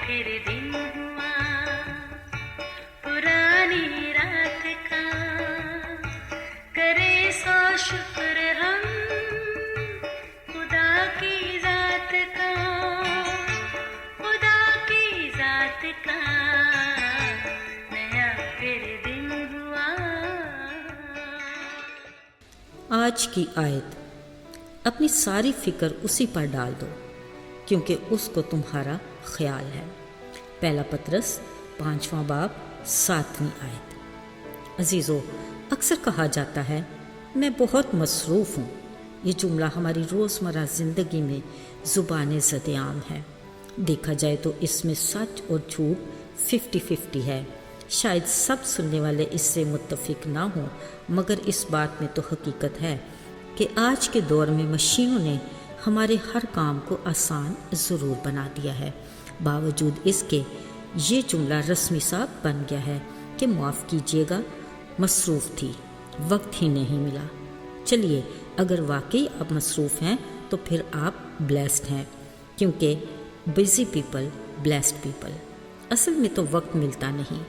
फिर दिन हुआ पुरानी रात का, करे सौ शुक्र हम खुदा की जात का, खुदा की जात का, नया फिर दिन हुआ। आज की आयत, अपनी सारी फिक्र उसी पर डाल दो क्योंकि उसको तुम्हारा ख्याल है। पहला पतरस 5वां बाब 7वीं आयत। अजीज़ों, अक्सर कहा जाता है मैं बहुत मसरूफ़ हूँ। ये जुमला हमारी रोज़मर्रा ज़िंदगी में ज़ुबान ज़द-ए-आम है। देखा जाए तो इसमें सच और झूठ 50-50 है। शायद सब सुनने वाले इससे मुत्तफ़िक ना हों, मगर इस बात में तो हकीकत है कि आज के दौर में मशीनों ने हमारे हर काम को आसान ज़रूर बना दिया है। बावजूद इसके ये जुमला रस्मी सा बन गया है कि माफ़ कीजिएगा, मसरूफ़ थी, वक्त ही नहीं मिला। चलिए, अगर वाकई आप मसरूफ़ हैं तो फिर आप ब्लेस्ड हैं, क्योंकि बिज़ी पीपल ब्लेस्ड पीपल। असल में तो वक्त मिलता नहीं,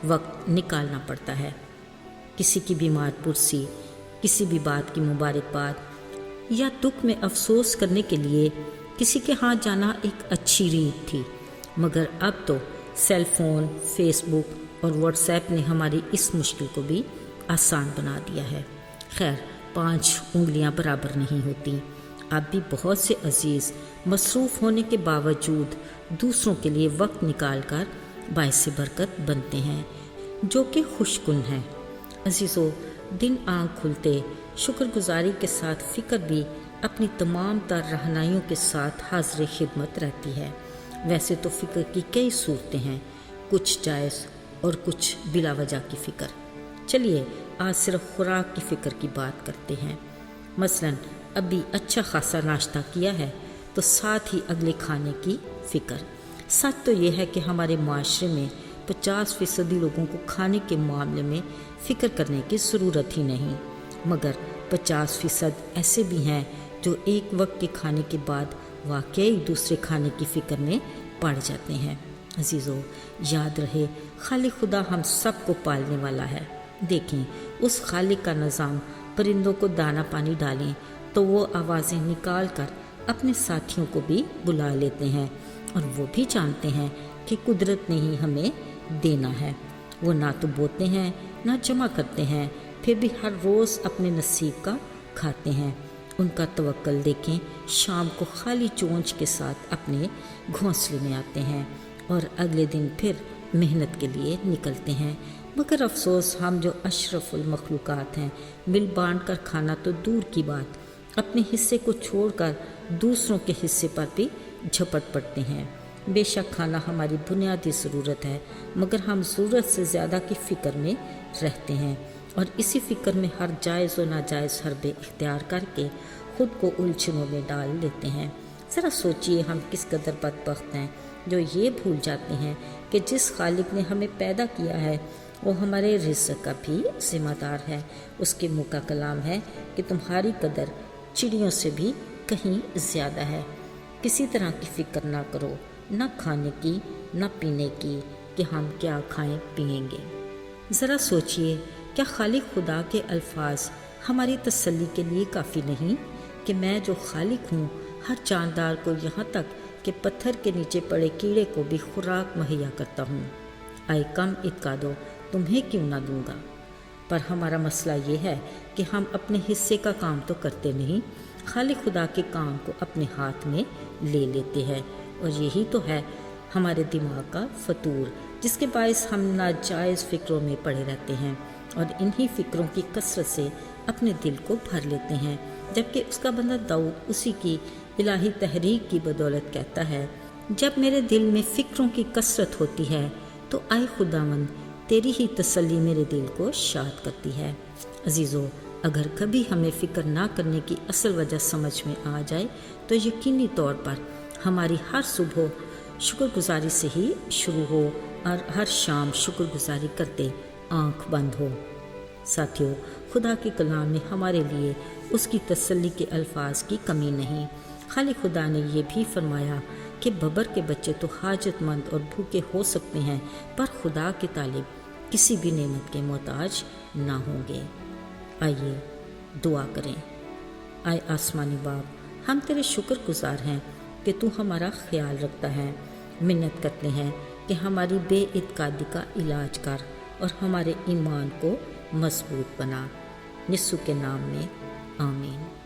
वक्त निकालना पड़ता है। किसी की बीमार पुरसी, किसी भी बात की मुबारकबाद या दुख में अफसोस करने के लिए किसी के हाथ जाना एक अच्छी रीत थी, मगर अब तो सेल फ़ोन, फेसबुक और व्हाट्सएप ने हमारी इस मुश्किल को भी आसान बना दिया है। खैर, 5 उंगलियां बराबर नहीं होती। अब भी बहुत से अजीज़ मसरूफ़ होने के बावजूद दूसरों के लिए वक्त निकाल कर बाइस बरकत बनते हैं, जो कि खुशकुन हैं। अजीज़ों, दिन आँख खुलते शुक्रगुजारी के साथ फ़िक्र भी अपनी तमाम तर रहनाइयों के साथ हाज़िर खिदमत रहती है। वैसे तो फ़िक्र की कई सूरतें हैं, कुछ जायज़ और कुछ बिला वजह की फ़िक्र। चलिए, आज सिर्फ खुराक की फ़िक्र की बात करते हैं। मसलन अभी अच्छा खासा नाश्ता किया है तो साथ ही अगले खाने की फ़िक्र। सच तो ये है कि हमारे माशरे में 50% लोगों को खाने के मामले में फ़िक्र करने की ज़रूरत ही नहीं, मगर 50% ऐसे भी हैं जो एक वक्त के खाने के बाद वाकई दूसरे खाने की फ़िक्र में पड़ जाते हैं। अजीज़ों, याद रहे, खालिक खुदा हम सब को पालने वाला है। देखें, उस खालिक का निज़ाम परिंदों को दाना पानी डालें तो वो आवाज़ें निकाल कर अपने साथियों को भी बुला लेते हैं, और वो भी जानते हैं कि कुदरत ने ही हमें देना है। वो ना तो बोते हैं ना जमा करते हैं, फिर भी हर रोज़ अपने नसीब का खाते हैं। उनका तवक्कल देखें, शाम को खाली चोंच के साथ अपने घोंसले में आते हैं और अगले दिन फिर मेहनत के लिए निकलते हैं। मगर अफसोस, हम जो अशरफुल मखलूक़ात हैं, मिल बांट कर खाना तो दूर की बात, अपने हिस्से को छोड़कर दूसरों के हिस्से पर भी झपट पड़ते हैं। बेशक खाना हमारी बुनियादी ज़रूरत है, मगर हम ज़रूरत से ज़्यादा की फ़िक्र में रहते हैं और इसी फ़िक्र में हर जायज़ व नाजायज़ हरबे इख्तियार करके ख़ुद को उलझनों में डाल लेते हैं। ज़रा सोचिए, हम किस कदर बदबख्त हैं जो ये भूल जाते हैं कि जिस खालिक ने हमें पैदा किया है वो हमारे रिज़्क़ का भी ज़िम्मेदार है। उसके मुँह का कलाम है कि तुम्हारी कदर चिड़ियों से भी कहीं ज़्यादा है। किसी तरह की फ़िक्र ना करो, न खाने की न पीने की, कि हम क्या खाएं पिएंगे। ज़रा सोचिए, क्या खालिक खुदा के अल्फाज हमारी तसल्ली के लिए काफ़ी नहीं कि मैं जो खालिक हूँ हर जानदार को, यहाँ तक कि पत्थर के नीचे पड़े कीड़े को भी खुराक मुहैया करता हूँ। आए कम इत्का दो, तुम्हें क्यों ना दूँगा। पर हमारा मसला ये है कि हम अपने हिस्से का काम तो करते नहीं, खालिक खुदा के काम को अपने हाथ में ले लेते हैं, और यही तो है हमारे दिमाग का फतूर, जिसके बायस हम नाजायज़ फ़िक्रों में पड़े रहते हैं और इन्हीं फ़िक्रों की कसरत से अपने दिल को भर लेते हैं। जबकि उसका बंदा दाऊद उसी की इलाही तहरीक की बदौलत कहता है, जब मेरे दिल में फ़िक्रों की कसरत होती है तो आए खुदावंद, तेरी ही तसल्ली मेरे दिल को शाद करती है। अजीज़ों, अगर कभी हमें फ़िक्र ना करने की असल वजह समझ में आ जाए तो यकीनी तौर पर हमारी हर सुबह शुक्रगुजारी से ही शुरू हो और हर शाम शुक्रगुजारी करते आँख बंद हो। साथियों, खुदा के कलाम में हमारे लिए उसकी तसल्ली के अल्फाज की कमी नहीं। खालिक खुदा ने ये भी फरमाया کہ ببر کے بچے تو حاجت مند اور بھوکے ہو سکتے ہیں پر خدا کے طالب کسی بھی نعمت کے محتاج نہ ہوں گے۔ آئیے دعا کریں۔ آئے آسمانی باپ، ہم تیرے شکر گزار ہیں کہ تو ہمارا خیال رکھتا ہے۔ منت کرتے ہیں کہ ہماری بے اعتقادی کا علاج کر اور ہمارے ایمان کو مضبوط بنا۔ یسوع کے نام میں آمین۔